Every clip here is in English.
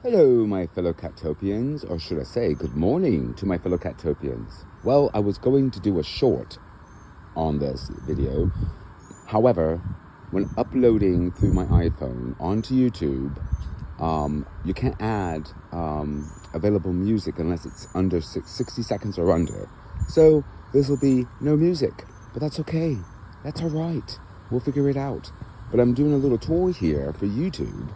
Hello, my fellow Catopians, or should I say good morning to my fellow Catopians. Well, I was going to do a short on this video. However, when uploading through my iPhone onto YouTube, you can't add available music unless it's under 60 seconds or under. So this will be no music, but that's okay. That's all right. We'll figure it out. But I'm doing a little tour here for YouTube,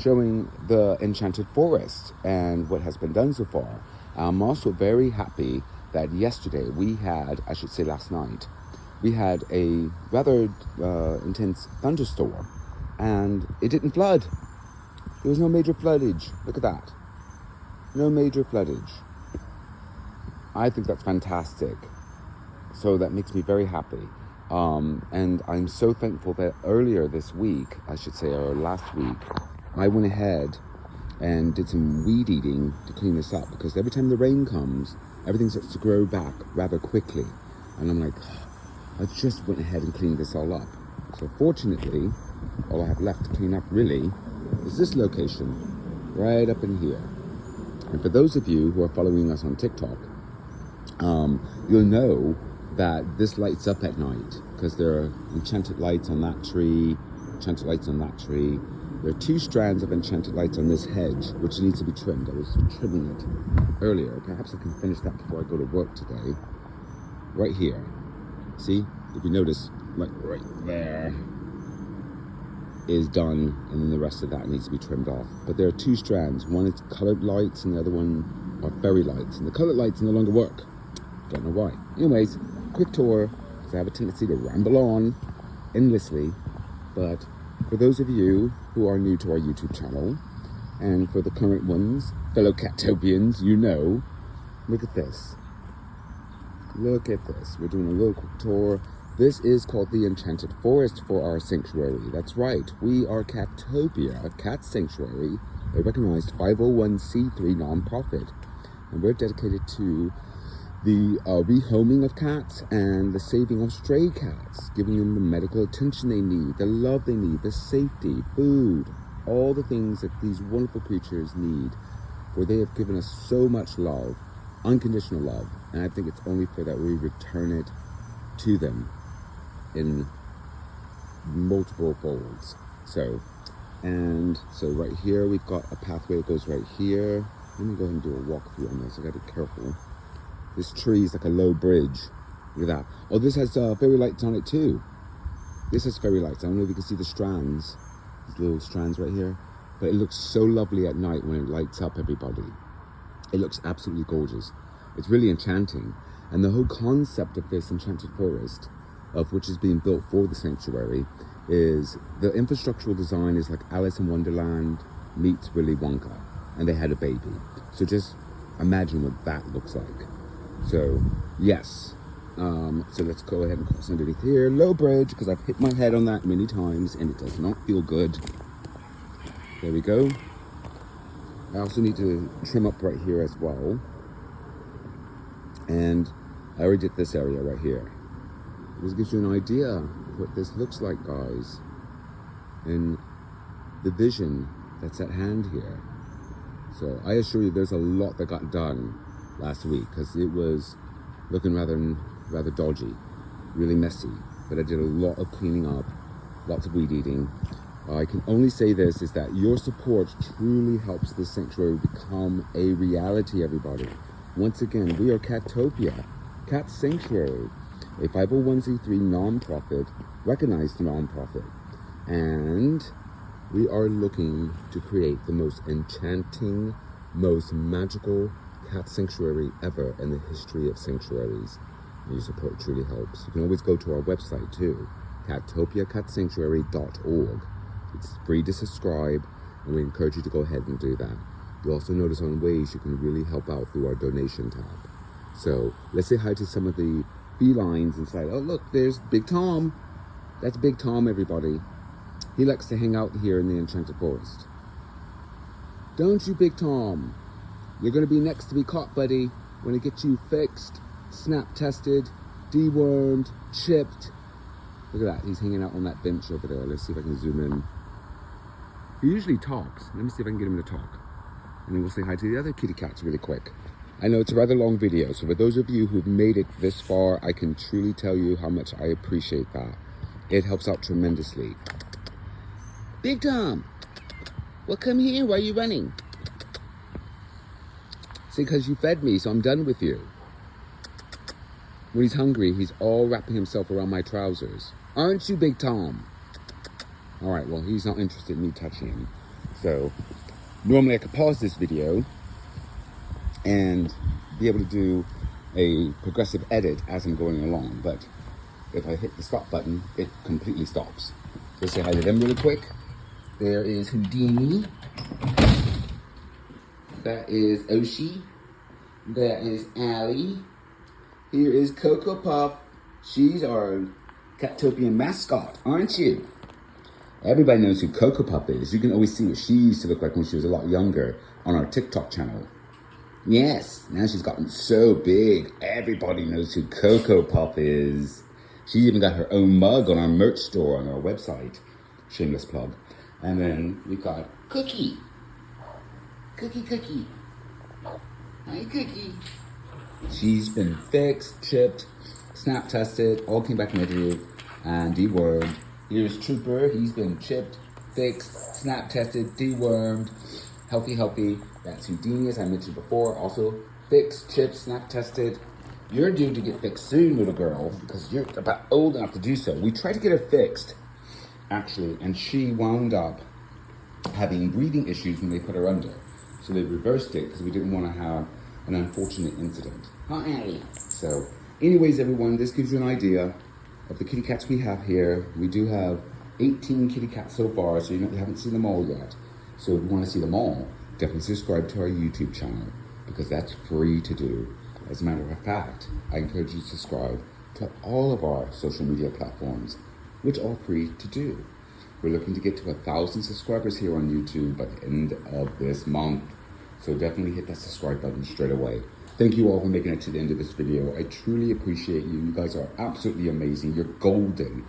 showing the Enchanted Forest and what has been done so far. I'm also very happy that yesterday we had, I should say last night, we had a rather intense thunderstorm and it didn't flood. There was no major floodage. Look at that. No major floodage. I think that's fantastic. So that makes me very happy. And I'm so thankful that earlier this week, I should say, or last week, I went ahead and did some weed eating to clean this up, because every time the rain comes, everything starts to grow back rather quickly. And I'm like, I just went ahead and cleaned this all up. So fortunately, all I have left to clean up really is this location, right up in here. And for those of you who are following us on TikTok, you'll know that this lights up at night, because there are enchanted lights on that tree, enchanted lights on that tree. There are 2 strands of enchanted lights on this hedge, which needs to be trimmed. I was trimming it earlier. Perhaps I can finish that before I go to work today. Right here. See, if you notice, like right there is done, and then the rest of that needs to be trimmed off. But there are 2 strands. One is colored lights, and the other one are fairy lights. And the colored lights no longer work. Don't know why. Anyways, quick tour, because I have a tendency to ramble on endlessly. But for those of you who are new to our YouTube channel, and for the current ones, fellow Catopians, you know, look at this. Look at this. We're doing a little quick tour. This is called the Enchanted Forest for our sanctuary. That's right. We are Catopia, a cat sanctuary, a recognized 501c3 nonprofit. And we're dedicated to the rehoming of cats and the saving of stray cats, giving them the medical attention they need, the love they need, the safety, food, all the things that these wonderful creatures need, for they have given us so much love, unconditional love, and I think it's only fair that we return it to them in multiple folds. So right here we've got a pathway that goes right here. Let me go ahead and do a walkthrough on this. I gotta be careful. This tree is like a low bridge. Look at that. Oh, this has fairy lights on it too. This has fairy lights. I don't know if you can see the strands, these little strands right here, but it looks so lovely at night when it lights up everybody. It looks absolutely gorgeous. It's really enchanting. And the whole concept of this enchanted forest, of which is being built for the sanctuary, is the infrastructural design is like Alice in Wonderland meets Willy Wonka, and they had a baby. So just imagine what that looks like. So yes, so let's go ahead and cross underneath here. Low bridge, because I've hit my head on that many times and it does not feel good. There we go. I also need to trim up right here as well. And I already did this area right here. This gives you an idea of what this looks like, guys, and the vision that's at hand here. So I assure you there's a lot that got done last week, because it was looking rather dodgy, really messy. But I did a lot of cleaning up, lots of weed eating. I can only say this, is that your support truly helps this sanctuary become a reality, everybody. Once again, we are Catopia, Cat Sanctuary, a 501c3 nonprofit, recognized nonprofit. And we are looking to create the most enchanting, most magical cat sanctuary ever in the history of sanctuaries. And your support truly helps. You can always go to our website too, catopiacatsanctuary.org. It's free to subscribe, and we encourage you to go ahead and do that. You'll also notice on ways you can really help out through our donation tab. So let's say hi to some of the felines inside. Oh look, there's Big Tom. That's Big Tom, everybody. He likes to hang out here in the Enchanted Forest. Don't you, Big Tom? You're going to be next to be caught, buddy. We're going to get you fixed, snap tested, dewormed, chipped. Look at that. He's hanging out on that bench over there. Let's see if I can zoom in. He usually talks. Let me see if I can get him to talk. And then we'll say hi to the other kitty cats really quick. I know it's a rather long video, so for those of you who've made it this far, I can truly tell you how much I appreciate that. It helps out tremendously. Big Tom, well, come here. Why are you running? See, because you fed me, so I'm done with you. When he's hungry, he's all wrapping himself around my trousers. Aren't you, Big Tom? All right, well, he's not interested in me touching him. So normally I could pause this video and be able to do a progressive edit as I'm going along. But if I hit the stop button, it completely stops. So say hi to them really quick. There is Houdini. That is Oshi. That is Allie. Here is Cocoa Puff. She's our Catopian mascot, aren't you? Everybody knows who Cocoa Puff is. You can always see what she used to look like when she was a lot younger on our TikTok channel. Yes, now she's gotten so big. Everybody knows who Cocoa Puff is. She's even got her own mug on our merch store on our website. Shameless plug. And then we got Cookie. Cookie. Hi, Cookie. She's been fixed, chipped, snap tested, all came back negative, and dewormed. Here's Trooper. He's been chipped, fixed, snap tested, dewormed, healthy. That's Houdini, as I mentioned before. Also fixed, chipped, snap tested. You're due to get fixed soon, little girl, because you're about old enough to do so. We tried to get her fixed, actually, and she wound up having breathing issues when they put her under. So they reversed it because we didn't want to have an unfortunate incident. Hi. So anyways, everyone, this gives you an idea of the kitty cats we have here. We do have 18 kitty cats so far, so you haven't seen them all yet. So if you want to see them all, definitely subscribe to our YouTube channel because that's free to do. As a matter of fact, I encourage you to subscribe to all of our social media platforms, which are free to do. We're looking to get to 1,000 subscribers here on YouTube by the end of this month. So definitely hit that subscribe button straight away. Thank you all for making it to the end of this video. I truly appreciate you. You guys are absolutely amazing. You're golden.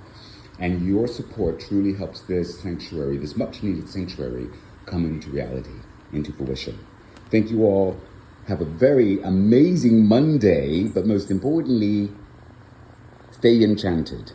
And your support truly helps this sanctuary, this much needed sanctuary, come into reality, into fruition. Thank you all. Have a very amazing Monday, but most importantly, stay enchanted.